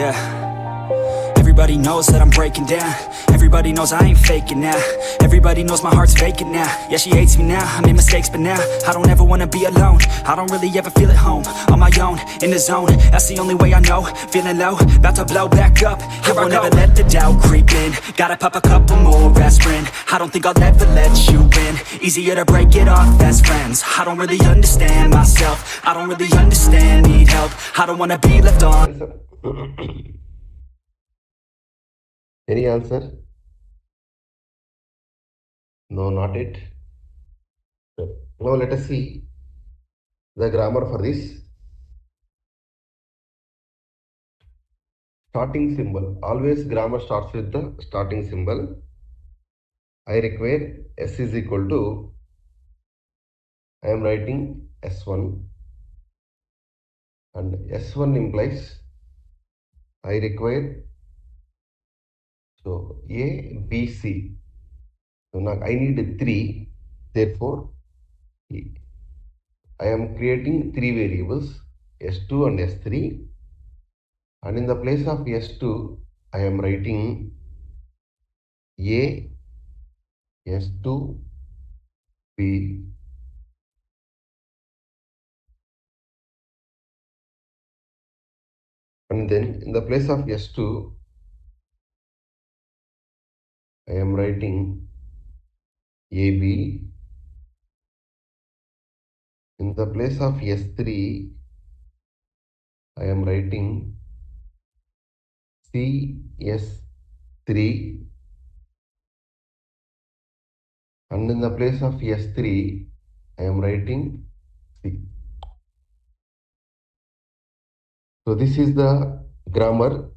Yeah. Everybody knows that I'm breaking down. Everybody knows I ain't faking now. Everybody knows my heart's vacant now. Yeah, she hates me now, I made mistakes but now I don't ever wanna be alone. I don't really ever feel at home. On my own, in the zone, that's the only way I know. Feeling low, about to blow back up. I won't ever let the doubt creep in. Gotta pop a couple more aspirin. I don't think I'll ever let you in. Easier to break it off best friends. I don't really understand myself. I don't really understand, need help. I don't wanna be left on. Any answer? No, not it. Now let us see the grammar for this. Starting symbol. Always grammar starts with the starting symbol. I require S is equal to, I am writing S1, and S1 implies I require, so A, B, C. So now I need 3, therefore I am creating 3 variables, S2 and S3, and in the place of S2 I am writing A, S2, B, and then in the place of S2 I am writing AB. In the place of S3 I am writing CS3, and in the place of S3 I am writing C. So this is the grammar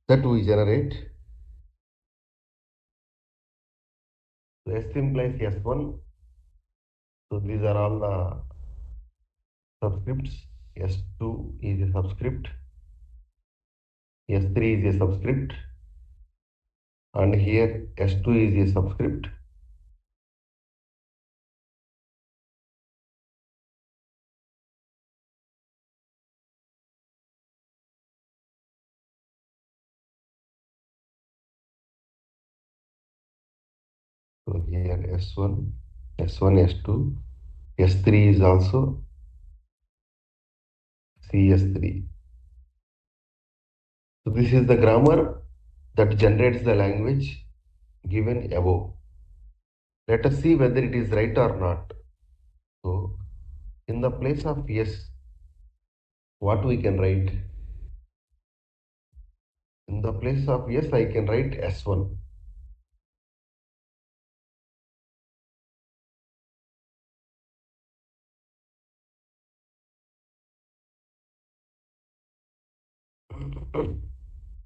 that we generate. So S implies S1. So these are all the subscripts. S2 is a subscript, S3 is a subscript, and here S2 is a subscript. So here S1, S1, S2, S3 is also CS3. So this is the grammar that generates the language given above. Let us see whether it is right or not. So in the place of S, what we can write? In the place of S, I can write S1.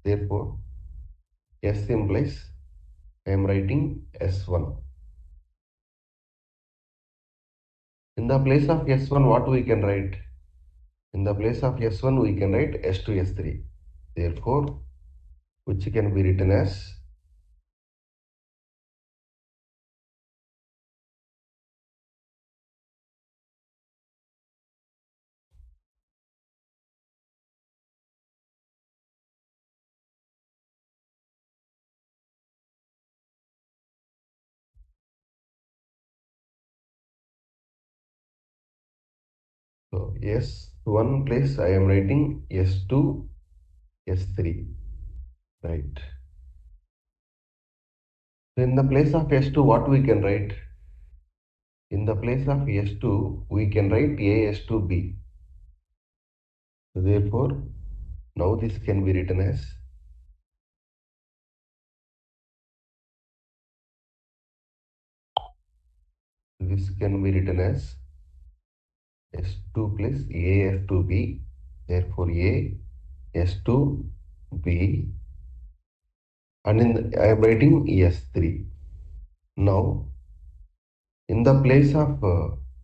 Therefore, S implies I am writing S1. In the place of S1, what we can write? In the place of S1, we can write S2, S3. Therefore, which can be written as so S1 place I am writing S2, S3. Right. So in the place of S2, what we can write? In the place of S2, we can write A, S2, B. So therefore, now this can be written as S2 plus A, S2, B. Therefore, A, S2, B, and I am writing S3. Now, in the place of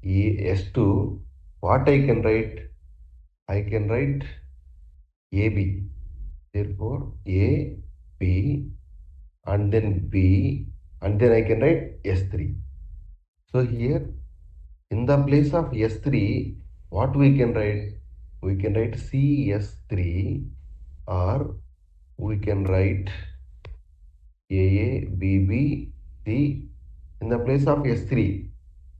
S2, what I can write? I can write AB. Therefore, A, B, and then B, and then I can write S3. So here, in the place of S3, what we can write? We can write CS3, or we can write AA, BB, C in the place of S3.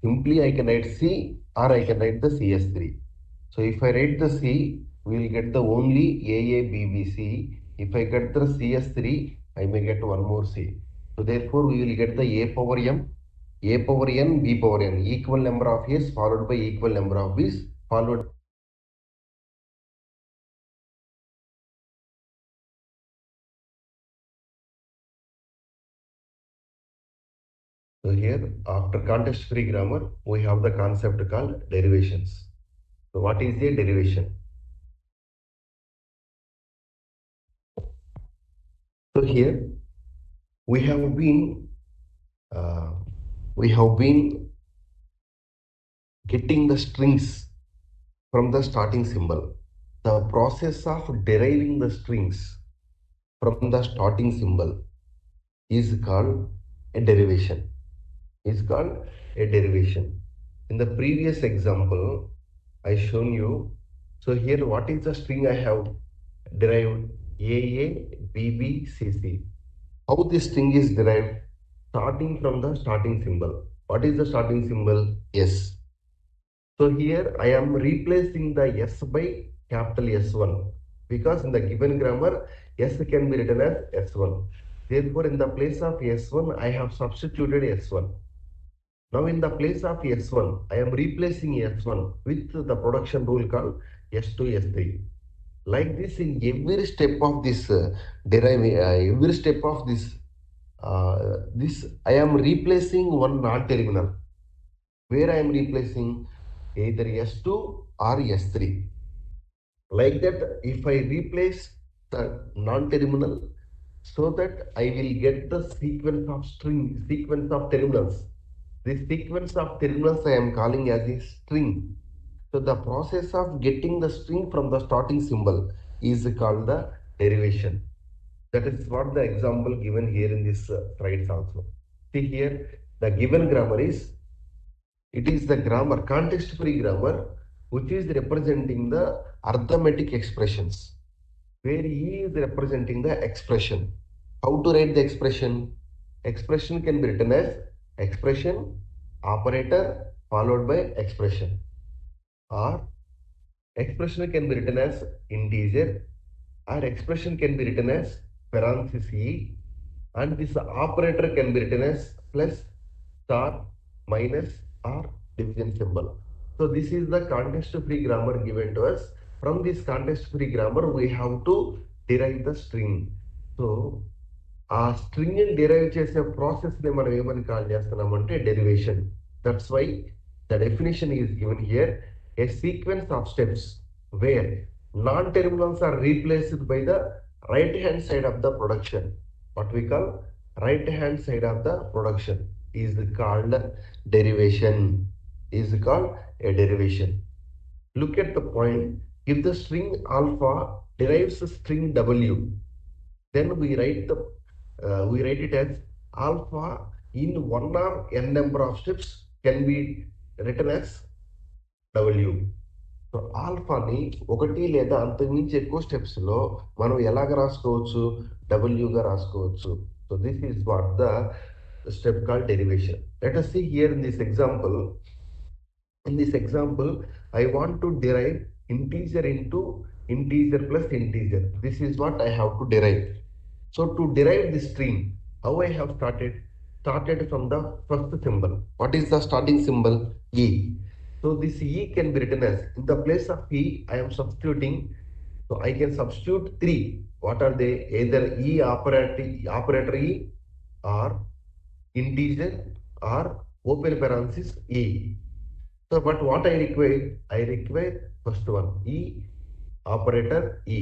Simply I can write C or I can write the CS3. So if I write the C, we will get the only AA, BB, C. If I get the CS3, I may get one more C. So therefore we will get the A power M, A power N, B power N, equal number of A's followed by equal number of B's followed. So here, after context-free grammar, we have the concept called derivations. So what is a derivation? So here we have been uh, we have been getting the strings from the starting symbol. The process of deriving the strings from the starting symbol is called a derivation. Is called a derivation. In the previous example, I shown you. So here, what is the string I have derived? AA, BB, CC. How this string is derived? Starting from the starting symbol. What is the starting symbol? S. So here I am replacing the S by capital S1 because in the given grammar S can be written as S1. Therefore, in the place of S1 I have substituted S1. Now in the place of S1 I am replacing S1 with the production rule called S2, S3. Like this in every step of this every step of this I am replacing one non-terminal where I am replacing either S2 or S3. Like that, if I replace the non-terminal, so that I will get the sequence of terminals. This sequence of terminals I am calling as a string. So the process of getting the string from the starting symbol is called the derivation. That is what the example given here in this slides also. See here, the given grammar is, it is the grammar, context-free grammar, which is representing the arithmetic expressions, where E is representing the expression. How to write the expression? Expression can be written as expression, operator, followed by expression. Or expression can be written as integer, or expression can be written as parenthesis E, and this operator can be written as plus, star, minus, or division symbol. So this is the context-free grammar given to us. From this context-free grammar, we have to derive the string. So ఆ string ని derive చేసే process ని మనం ఏమని call చేస్తున్నామంటే derivation. That's why the definition is given here, a sequence of steps where non terminals are replaced by the right hand side of the production. What we call right hand side of the production is called derivation. Is called a derivation. Look at the point. If the string alpha derives the string W, then we write it as alpha in one or n number of steps can be written as W. So ఆల్ఫాని ఒకటి లేదా అంతకుమించి ఎక్కువ స్టెప్స్లో మనం ఎలాగ రాసుకోవచ్చు? డబ్ల్యూగా రాసుకోవచ్చు. So this is what the step called derivation. Let us see here in this example. In this example, I want to derive integer into integer plus integer. This is what I have to derive. So to derive this string, how I have started? Started from the first symbol. What is the starting symbol? E. So this E can be written as, in the place of E, I am substituting. So I can substitute three. What are they? Either operator E, or integer, or open parenthesis E. So, but what I require first one, E, operator E.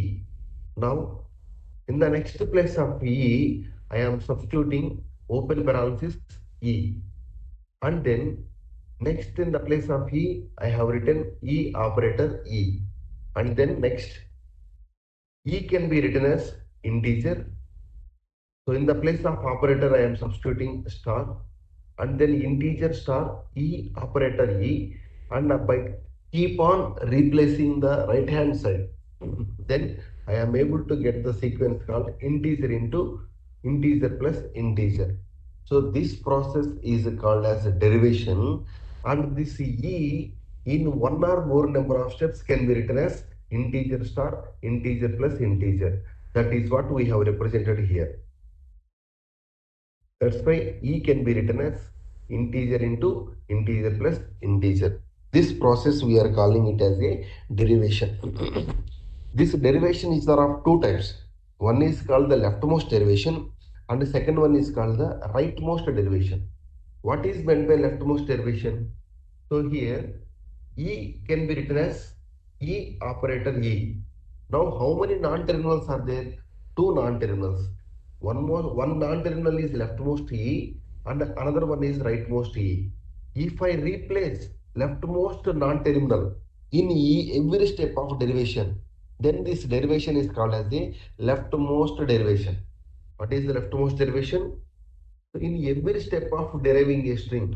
Now, in the next place of E, I am substituting open parenthesis E. And then, next in the place of E, I have written E operator E. And then next, E can be written as integer. So, in the place of operator, I am substituting star. And then integer star E operator E, and by keep on replacing the right hand side, then I am able to get the sequence called integer into integer plus integer. So this process is called as a derivation, and this E in one or more number of steps can be written as integer star integer plus integer. That is what we have represented here. That's why E can be written as integer into integer plus integer. This process we are calling it as a derivation. This derivation is there of two types. One is called the leftmost derivation and the second one is called the rightmost derivation. What is meant by leftmost derivation? So here E can be written as E operator E. Now how many non-terminals are there? Two non-terminals. One non-terminal is leftmost E and another one is rightmost E. If I replace leftmost non-terminal in E every step of derivation, then this derivation is called as the leftmost derivation. What is the leftmost derivation? So in every step of deriving a string,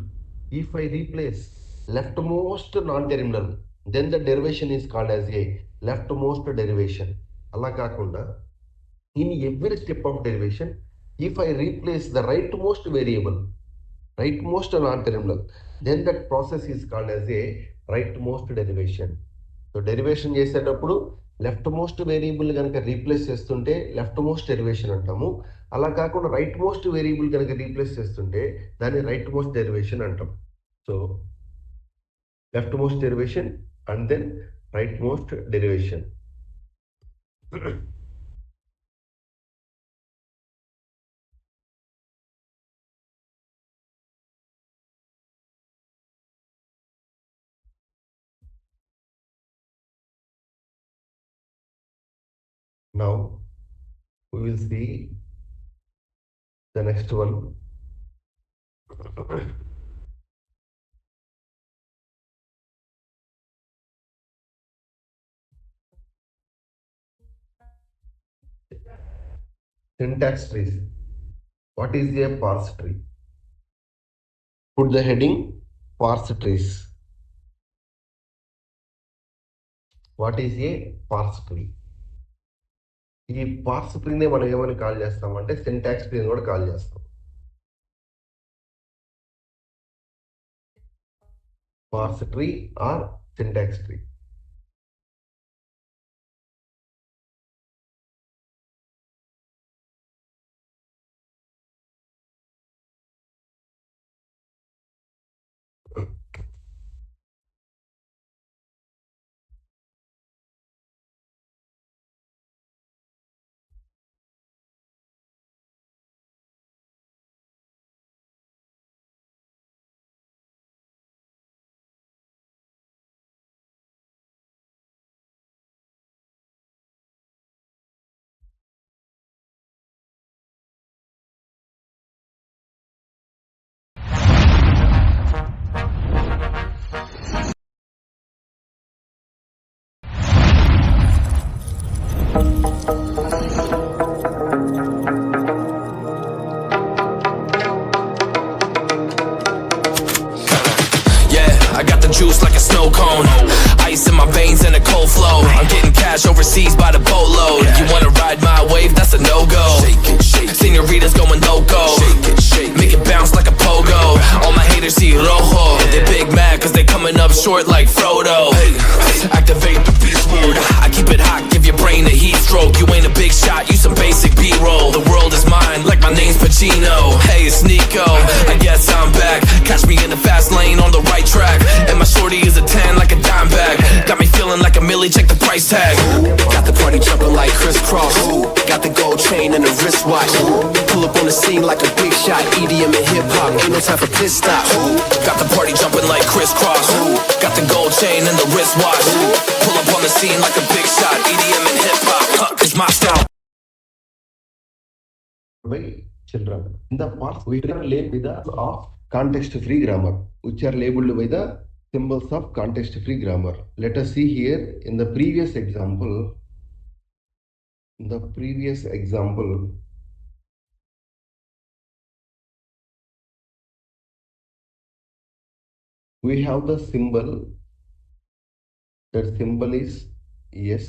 if I replace leftmost non-terminal, then the derivation is called as a leftmost derivation. Alla kaakunda, in every step of derivation, if I replace the rightmost variable, rightmost non-terminal, then that process is called as a rightmost derivation. So derivation చేసేటప్పుడు leftmost variable కనుక replace చేస్తుంటే leftmost derivation అంటాము. అలా కాకుండా rightmost variable కనుక replace చేస్తుంటే దాన్ని rightmost derivation అంటాం. So leftmost derivation and then rightmost derivation. Now we will see the next one. Syntax trees. What is a parse tree? Put the heading parse trees. What is a parse tree? ఈ పార్స్ ట్రీనే మనం ఏమని call చేస్తాం అంటే syntax ట్రీని కూడా call చేస్తాం. Parse tree or syntax tree. I got the juice like a snow cone. Ice in my veins and a cold flow. I'm getting cash overseas by the boatload. You wanna ride my wave? That's a no-go. Senoritas going loco. Make it bounce like a pogo. All my haters see rojo. They big mad cause they coming up short like Frodo. Activate the beast mode. I keep it hot, give your brain a heat stroke. You ain't a big shot, you some basic B-roll. The world is mine like my name's Pacino. Hey, it's Nico, I guess I'm back. Catch me in the fast lane on the right track. And my shorty is a 10 like a dime bag. Got me feeling like a milli, check the price tag. Got the party jumping like crisscross. Got the gold chain and the wristwatch. Pull up on the scene like a big shot. EDM and hip hop, ain't no time for pit stop. Got the party jumping like crisscross. Got the gold chain and the wristwatch. Pull up on the scene like a big shot. EDM and hip hop, it's my style. By children. In the parts we are labeled with the of context-free grammar, which are labeled by the symbols of context-free grammar. Let us see here in the previous example. In the previous example, we have the symbol. That symbol is yes.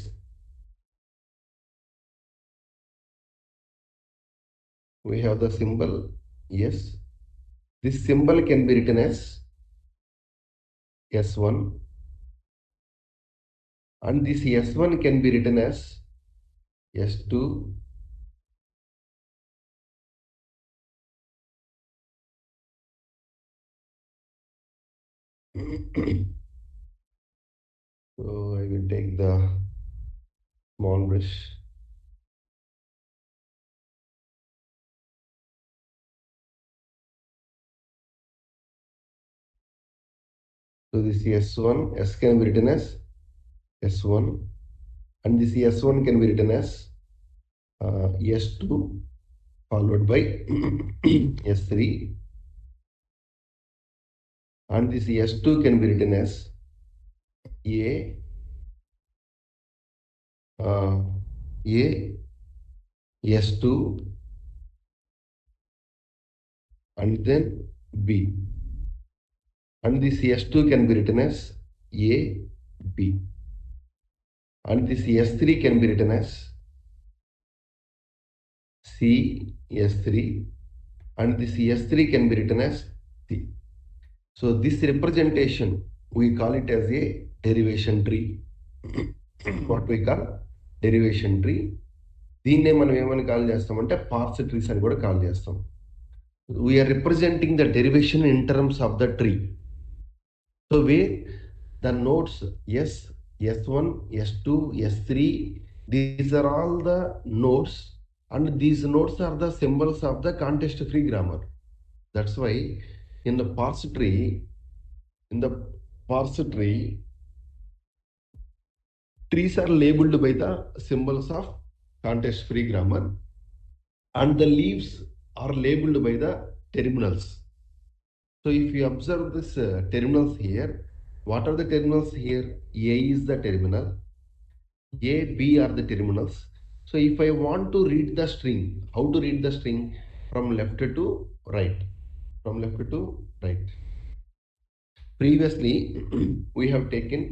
we have the symbol S. This symbol can be written as S1, and this S1 can be written as S2, so I will take the small brush. So this S1, S can be written as S1, and this S1 can be written as S2 followed by S3, and this S2 can be written as A, uh, A, S2, and then B, and this S2 can be written as A, B, and this S3 can be written as C, S3, and this S3 can be written as C. So this representation, we call it as a derivation tree. What we call derivation tree. దీన్నే మనం ఏమని call చేస్తామంటే పార్స్ trees అని కూడా call చేస్తాం. We are representing the derivation in terms of the tree. So where the nodes S, S1, S2, S3, these are all the nodes, and these nodes are the symbols of the context free grammar. That's why in the parse tree, trees are labeled by the symbols of context free grammar, and the leaves are labeled by the terminals. So if you observe this terminals here, what are the terminals here? A is the terminal, A, B are the terminals. So if I want to read the string, how to read the string? From left to right, from left to right. Previously we have taken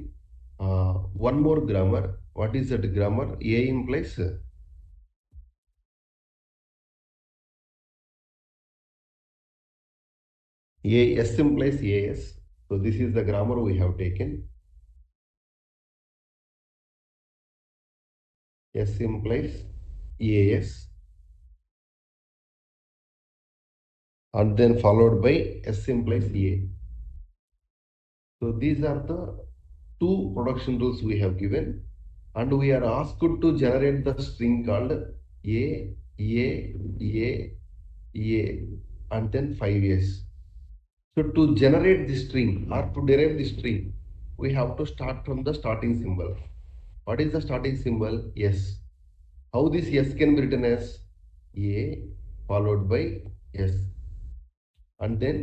one more grammar. What is that grammar? A implies S implies AS. So this is the grammar we have taken. S implies AS, and then followed by S implies A. So these are the two production rules we have given, and we are asked to generate the string called A, A, A, A, and then 5 A's. So to generate the string or to derive the string, we have to start from the starting symbol. What is the starting symbol? S. How this S can be written as A followed by S, and then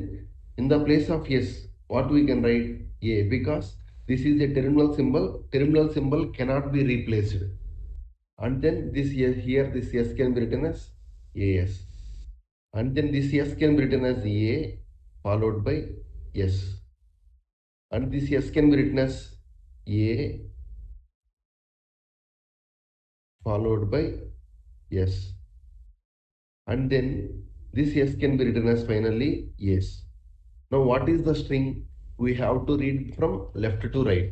in the place of S, what we can write? A, because this is a terminal symbol. Terminal symbol cannot be replaced, and then this here this S can be written as AS, and then this S can be written as A followed by S, and this S can be written as A followed by S, and then this S can be written as finally S. Now what is the string? We have to read from left to right.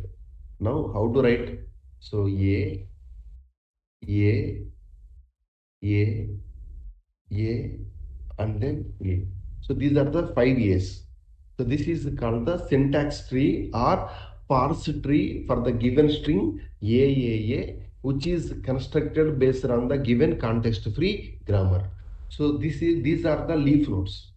Now how to write? So A, and then A. So these are the 5 A's. So this is called the syntax tree or parse tree for the given string A, which is constructed based on the given context free grammar. So these are the leaf nodes.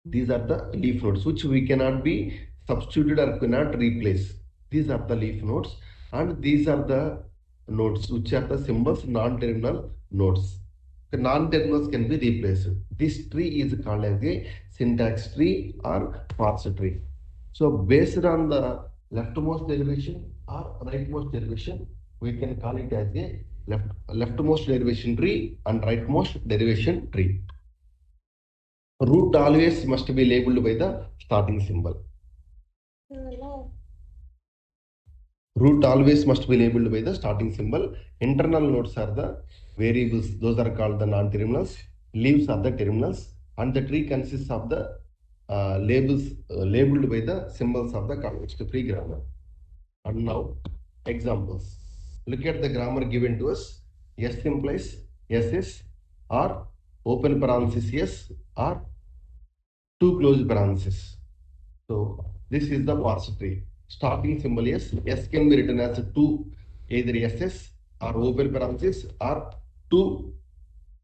These are the leaf nodes which we cannot be substituted or cannot replace. These are the leaf nodes, and these are the nodes which are the symbols, non-terminal nodes. The non-terminals can be replaced. This tree is called as a syntax tree or parse tree. So based on the leftmost derivation or rightmost derivation, we can call it as a leftmost derivation tree and rightmost derivation tree. Root always must be labeled by the starting symbol. Root always must be labeled by the starting symbol. Internal nodes are the variables, those are called the non-terminals. leaves are the terminals, and the tree consists of the labels labeled by the symbols of the context-free grammar. And now, examples. Look at the grammar given to us. S implies SS, or open parenthesis S, or two closed parentheses. So this is the parse tree. Starting symbol S. S can be written as two, either SS or open parenthesis, or two,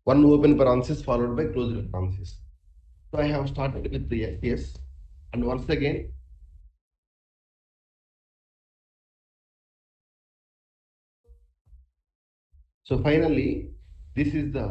one open parenthesis followed by closed parenthesis. So I have started with the SS, and once again, so finally, this is the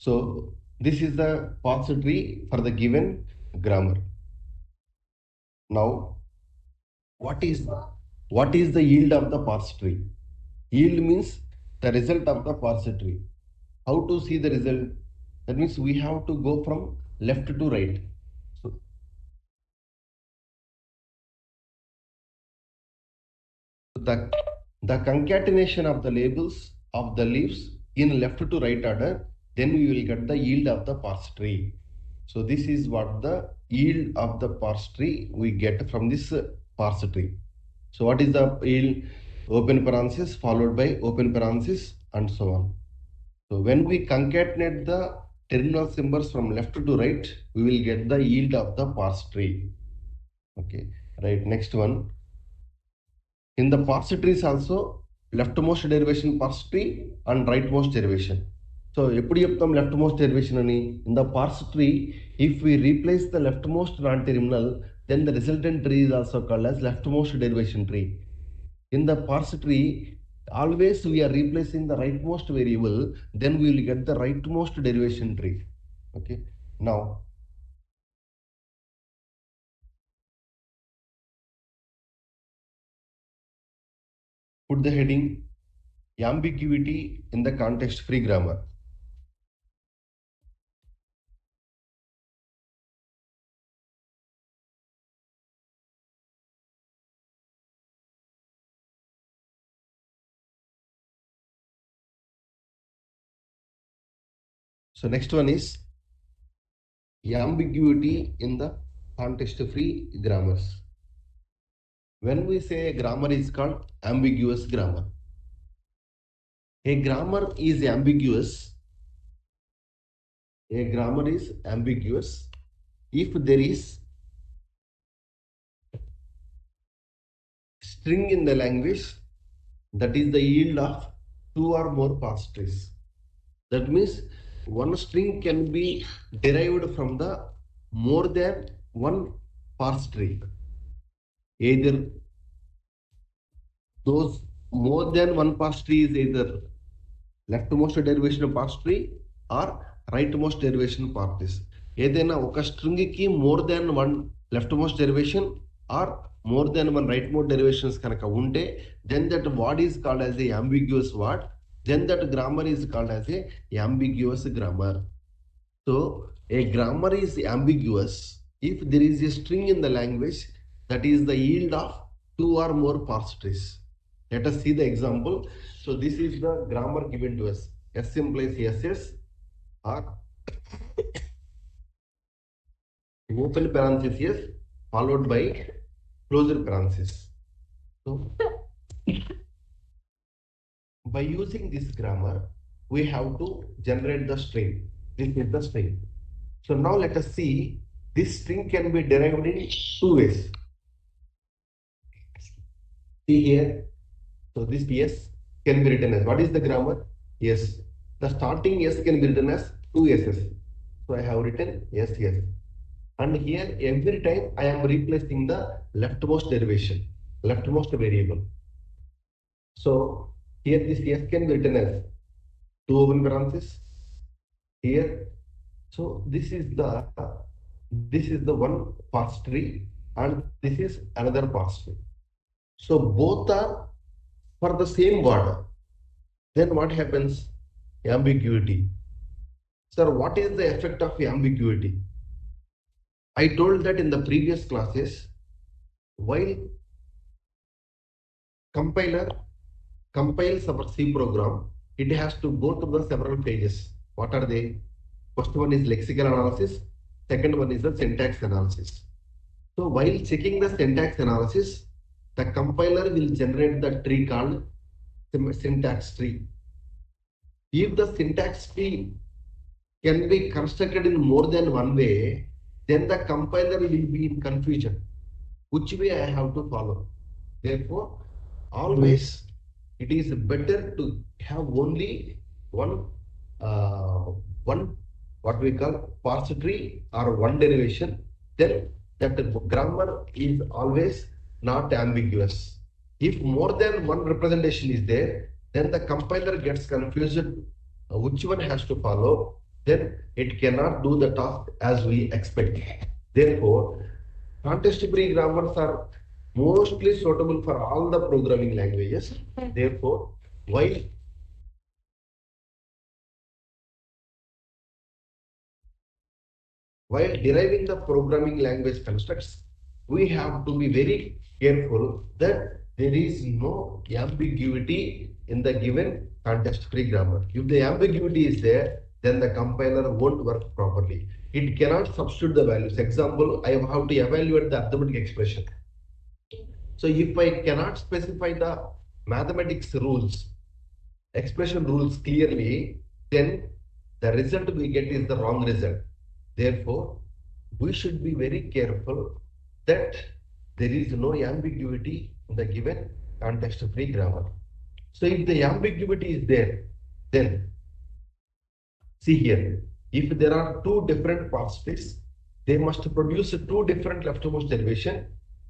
so this is the parse tree for the given grammar. Now, what is the yield of the parse tree? Yield means the result of the parse tree. How to see the result? That means we have to go from left to right. So the concatenation of the labels of the leaves in left to right order, then we will get the yield of the parse tree. So this is what the yield of the parse tree we get from this parse tree. So what is the yield? Open parenthesis followed by open parenthesis and so on. So when we concatenate the terminal symbols from left to right, we will get the yield of the parse tree. Okay, right. Next one. In the parse trees also, leftmost derivation parse tree and rightmost derivation. So எப்படி చెప్తాం leftmost derivation అని? In the parse tree, if we replace the leftmost non-terminal, then the resultant tree is also called as leftmost derivation tree. In the parse tree, always we are replacing the rightmost variable, then we will get the rightmost derivation tree. Okay. Now, put the heading ambiguity in the context-free grammar. So next one is ambiguity in the context-free grammars. When we say a grammar is called ambiguous grammar, a grammar is ambiguous. A grammar is ambiguous if there is string in the language that is the yield of two or more parse trees. That means one string can be derived from the more than one parse tree. Either those more than one parse tree is either leftmost derivation parse tree or rightmost derivation parse trees. ఏదైనా ఒక స్ట్రింగ్కి more than one leftmost derivation or more than one rightmost derivations కనుక ఉంటే then that word is called as a ambiguous word, then that grammar is called as a ambiguous grammar. So a grammar is ambiguous if there is a string in the language that is the yield of two or more parse trees. Let us see the example. So this is the grammar given to us. S implies SS, or open parenthesis followed by closed parenthesis. So by using this grammar, we have to generate the string. This is the string. So now let us see, this string can be derived in two ways. See here, so this S can be written as, what is the grammar? Yes. The starting S can be written as two S's. So I have written S here. And here every time I am replacing the leftmost derivation, leftmost variable. So here this S can be written as two open parentheses here. So this is the one parse tree and this is another parse tree. So both are for the same word. Then what happens? ambiguity. Sir, what is the effect of ambiguity? I told that in the previous classes, while compiler compiles our C program, it has to go through the several pages. What are they? First one is lexical analysis, second one is the syntax analysis. So while checking the syntax analysis, the compiler will generate the tree called syntax tree. If the syntax tree can be constructed in more than one way, then the compiler will be in confusion. Which way I have to follow? Therefore, always it is better to have only one, uh, one what we call parse tree or one derivation. Then that the grammar is always not ambiguous. If more than one representation is there, then the compiler gets confused which one has to follow, then it cannot do the task as we expect. Therefore, context-free grammars are mostly suitable for all the programming languages. Therefore, while deriving the programming language constructs, we have to be very careful that there is no ambiguity in the given context-free grammar. If the ambiguity is there, then the compiler won't work properly. It cannot substitute the values. Example, I have to evaluate the arithmetic expression. So if I cannot specify the mathematics rules, expression rules clearly, then the result we get is the wrong result. Therefore, we should be very careful that there is no ambiguity in the given context-free grammar. So if the ambiguity is there, then see here, if there are two different parse trees, they must produce two different leftmost derivation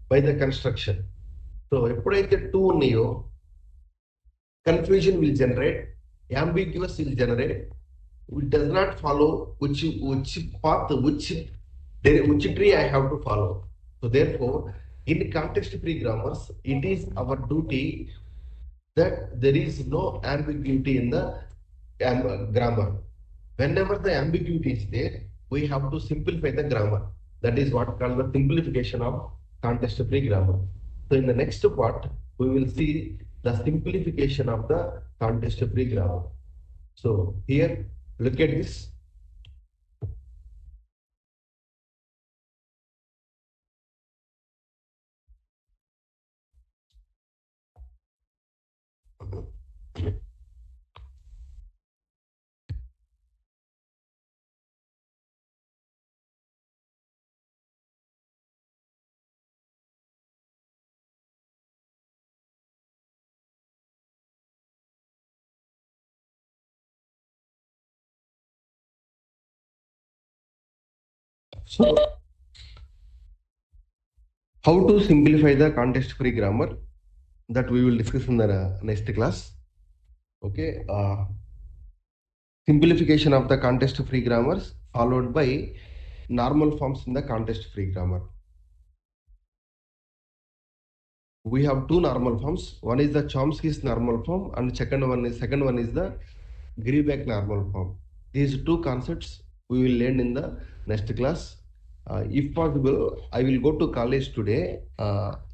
by the construction. So ఎప్పుడైతే two ఉన్నాయో confusion will generate, ambiguous will generate. It does not follow which path, which tree I have to follow. So therefore, in context-free grammars, it is our duty that there is no ambiguity in the grammar. Whenever the ambiguity is there, we have to simplify the grammar. That is what called the simplification of context-free grammar. So in the next part, we will see the simplification of the context-free grammar. So here, look at this. So how to simplify the context-free grammar, that we will discuss in the next class. Okay. Simplification of the context-free grammars followed by normal forms in the context-free grammar. We have two normal forms. One is the Chomsky's normal form, and second one is the Grebeck normal form. These two concepts we will learn in the next class. If possible, I will go to college today. At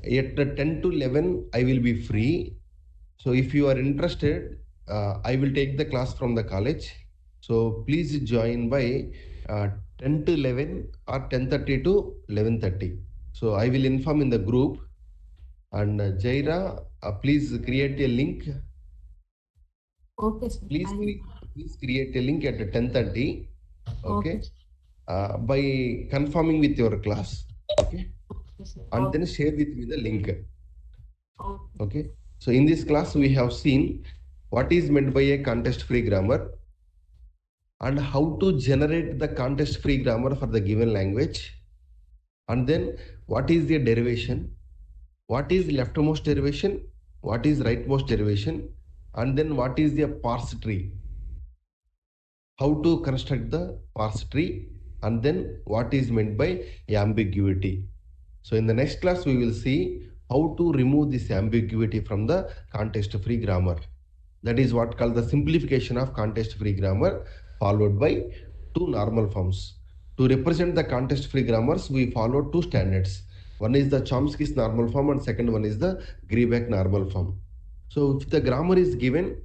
10 to 11, I will be free. So if you are interested, I will take the class from the college. So please join by 10 to 11 or 10:30 to 11:30. So I will inform in the group. And Jaira, please create a link. Okay, sir. Please create a link at 10:30. Okay. By confirming with your class. Okay. And then share with me the link. Okay. So in this class, we have seen what is meant by a context-free grammar and how to generate the context-free grammar for the given language. And then what is the derivation, what is leftmost derivation, what is rightmost derivation, and then what is the parse tree, how to construct the parse tree, and then what is meant by ambiguity. So in the next class, we will see how to remove this ambiguity from the context-free grammar. That is what called the simplification of context-free grammar, followed by two normal forms. To represent the context-free grammars, we follow two standards. One is the Chomsky's normal form and second one is the Grebeck normal form. So if the grammar is given,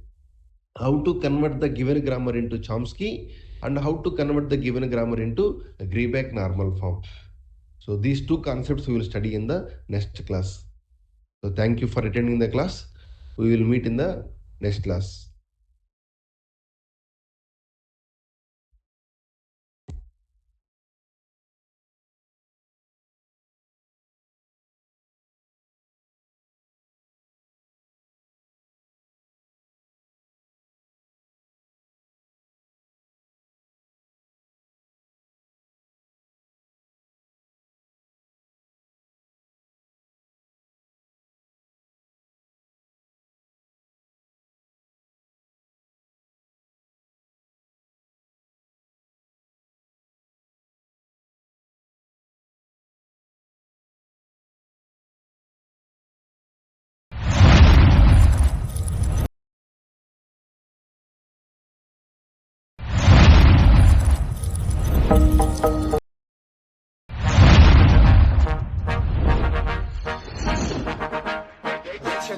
how to convert the given grammar into Chomsky and how to convert the given grammar into Grebeck normal form. So these two concepts we will study in the next class. So thank you for attending the class. We will meet in the next class.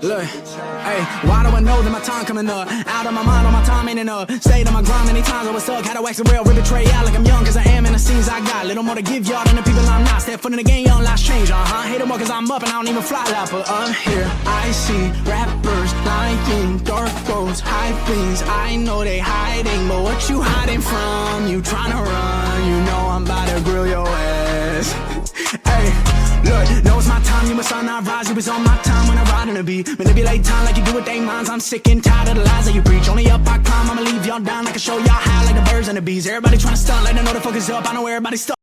Look, hey, why do I know that my time coming up? Out of my mind, all my time ain't enough. Stayed on my grind many times, I was stuck. Had to wax the rail, rip betray out like I'm young, cause I am in the scenes I got. Little more to give y'all than the people I'm not. Step foot in the game, young lives change, Hate them more cause I'm up and I don't even fly loud. But up here, I see rappers lying, dark roads, high things. I know they hiding, but what you hiding from? You tryna run, you know I'm about to grill your ass. Hey, look, know it's my time, you must not rise. You was on my time when I ride in the beat. Manipulate time like you do with they minds. I'm sick and tired of the lies that you preach. Only up I climb, I'ma leave y'all down. I can show y'all how like the birds and the bees. Everybody tryna stunt like they know the fuck is up. I know everybody's stuck.